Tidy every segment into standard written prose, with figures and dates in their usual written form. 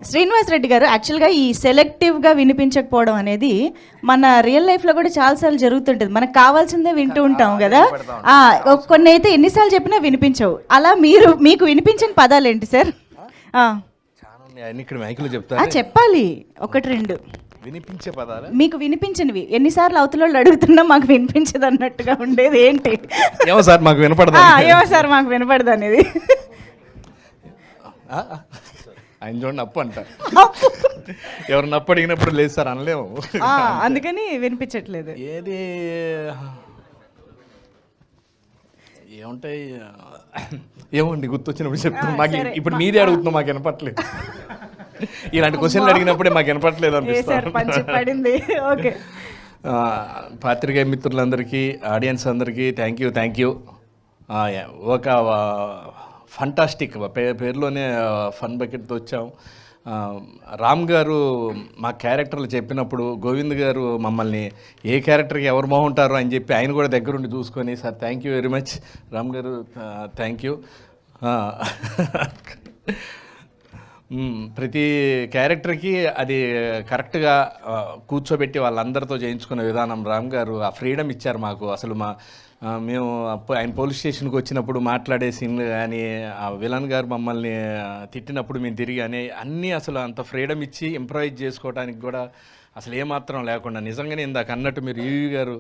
శ్రీనివాస్ రెడ్డి గారు, యాక్చువల్గా ఈ సెలెక్టివ్గా వినిపించకపోవడం అనేది మన రియల్ లైఫ్లో కూడా చాలాసార్లు జరుగుతుంటుంది. మనకు కావాల్సిందే వింటూ ఉంటాం కదా. కొన్ని అయితే ఎన్నిసార్లు చెప్పినా వినిపించవు. అలా మీకు వినిపించిన పదాలు ఏంటి సార్? ఇక్కడ మైకులు చెప్తా చెప్పాలి, ఒకటి రెండు వినిపించే పదాలు. మీకు వినిపించినవి ఎన్నిసార్లు అవతల వాళ్ళు అడుగుతున్నా మాకు వినిపించదు అన్నట్టుగా ఉండేది ఏంటి? ఏమో సార్ మాకు వినపడదు, ఏమో సార్ మాకు వినపడదు అనేది. ఆయన చూడండి అప్పు అంటారు. ఎవరు అప్పు అడిగినప్పుడు లేదు సార్ అనలేము, అందుకని వినిపించట్లేదు. ఏది ఏముంటాయి ఏమండి గుర్తొచ్చినప్పుడు చెప్తాం. మాకు ఇప్పుడు మీదే అడుగుతున్నాం, మాకు వినపట్లేదు. ఇలాంటి క్వశ్చన్లు అడిగినప్పుడే మాకు వినపట్లేదు అనిపిస్తుంది. పాత్రికేయ మిత్రులందరికీ, ఆడియన్స్ అందరికీ థ్యాంక్ యూ. ఒక ఫంటాస్టిక్ పేరులోనే ఫన్ బకెట్తో వచ్చాం. రామ్ గారు మా క్యారెక్టర్లు చెప్పినప్పుడు గోవింద్ గారు మమ్మల్ని ఏ క్యారెక్టర్కి ఎవరు బాగుంటారో అని చెప్పి ఆయన కూడా దగ్గరుండి చూసుకొని, sir thank you very much Ram గారు, థ్యాంక్ యూ. ప్రతి క్యారెక్టర్కి అది కరెక్ట్గా కూర్చోబెట్టి వాళ్ళందరితో చేయించుకునే విధానం రామ్ గారు ఆ ఫ్రీడమ్ ఇచ్చారు మాకు. అసలు మేము ఆయన పోలీస్ స్టేషన్కి వచ్చినప్పుడు మాట్లాడే సీన్లు కానీ, ఆ విలన్ గారు మమ్మల్ని తిట్టినప్పుడు మేము తిరిగి అన్నీ అసలు అంత ఫ్రీడమ్ ఇచ్చి ఇంప్రవైజ్ చేసుకోవడానికి కూడా అసలు ఏమాత్రం లేకుండా, నిజంగానే ఇందాక అన్నట్టు మీరు ఈవీ గారు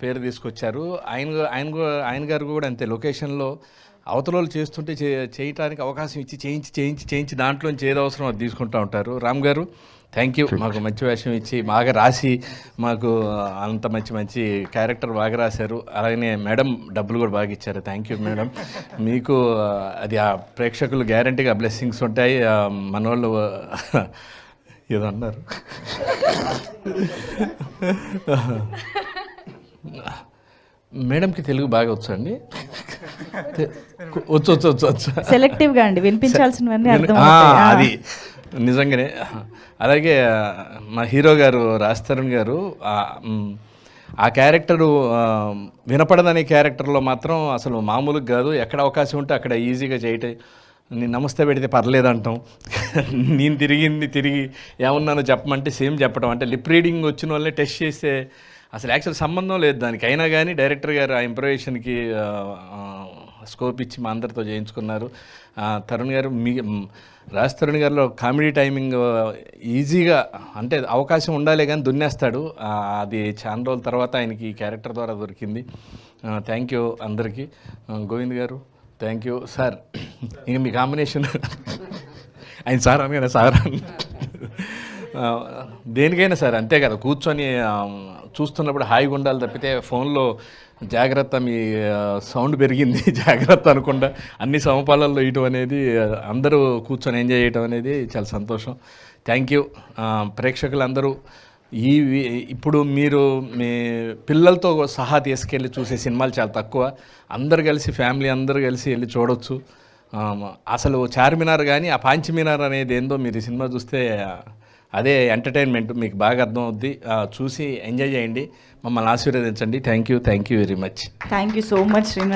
పేరు తీసుకొచ్చారు. ఆయన గారు కూడా అంతే, లొకేషన్లో అవతల చేస్తుంటే చేయటానికి అవకాశం ఇచ్చి చేయించి దాంట్లోంచి ఏదో అవసరం అది తీసుకుంటూ ఉంటారు. రామ్ గారు థ్యాంక్ యూ, మాకు మంచి వేషం ఇచ్చి బాగా రాసి మాకు అంత మంచి క్యారెక్టర్ బాగా రాశారు. అలాగనే మేడం డబ్బులు కూడా బాగా ఇచ్చారు. Thank you madam. మీకు అది ఆ ప్రేక్షకులు గ్యారంటీగా బ్లెస్సింగ్స్ ఉంటాయి. మనోళ్ళు ఏదో అన్నారు, మేడంకి తెలుగు బాగా వచ్చండి? వచ్చు సెలెక్టివ్గా అండి, వినిపించాల్సినవన్నీ అది నిజంగానే. అలాగే మా హీరో గారు రాజ్ తరుణ్ గారు ఆ క్యారెక్టరు వినపడదనే క్యారెక్టర్లో మాత్రం అసలు మామూలుగా కాదు. ఎక్కడ అవకాశం ఉంటే అక్కడ ఈజీగా చేయటం. నేను నమస్తే పెడితే పర్లేదు అంటాం, నేను తిరిగి ఏమన్నానో చెప్పమంటే సేమ్ చెప్పడం. అంటే లిప్ రీడింగ్ వచ్చిన వాళ్ళని టెస్ట్ చేస్తే అసలు యాక్చువల్ సంబంధం లేదు దానికి. అయినా కానీ డైరెక్టర్ గారు ఆ ఇంప్రవేషన్కి స్కోప్ ఇచ్చి మా అందరితో చేయించుకున్నారు. తరుణ్ గారు రాజ్ తరుణ్ గారిలో కామెడీ టైమింగ్ ఈజీగా, అంటే అవకాశం ఉండాలి కానీ దున్నేస్తాడు. అది చాలా రోజుల తర్వాత ఆయనకి ఈ క్యారెక్టర్ ద్వారా దొరికింది. థ్యాంక్ యూ అందరికీ. గోవింద్ గారు థ్యాంక్ యూ సార్. ఇంక మీ కాంబినేషన్ ఆయన సార్ అనగానే సార్ దేనికైనా సార్ అంతే కదా, కూర్చొని చూస్తున్నప్పుడు హాయిగా ఉండాలి తప్పితే ఫోన్లో జాగ్రత్త, మీ సౌండ్ పెరిగింది జాగ్రత్త అనకుండా అన్ని సమపాలల్లో ఇయటం అనేది, అందరూ కూర్చొని ఎంజాయ్ చేయటం అనేది చాలా సంతోషం. Thank you. ప్రేక్షకులందరూ ఇప్పుడు మీరు మీ పిల్లలతో సహా తీసుకెళ్ళి చూసే సినిమాలు చాలా తక్కువ. అందరు కలిసి ఫ్యామిలీ అందరూ కలిసి వెళ్ళి చూడవచ్చు. అసలు చార్మినార్ కానీ ఆ పాంచమినార్ అనేది ఏందో మీరు ఈ సినిమా చూస్తే అదే ఎంటర్టైన్మెంట్, మీకు బాగా అర్థం అవుద్ది. చూసి ఎంజాయ్ చేయండి, మమ్మల్ని ఆశీర్వదించండి. Thank you very much. Thank you so much Srinivas.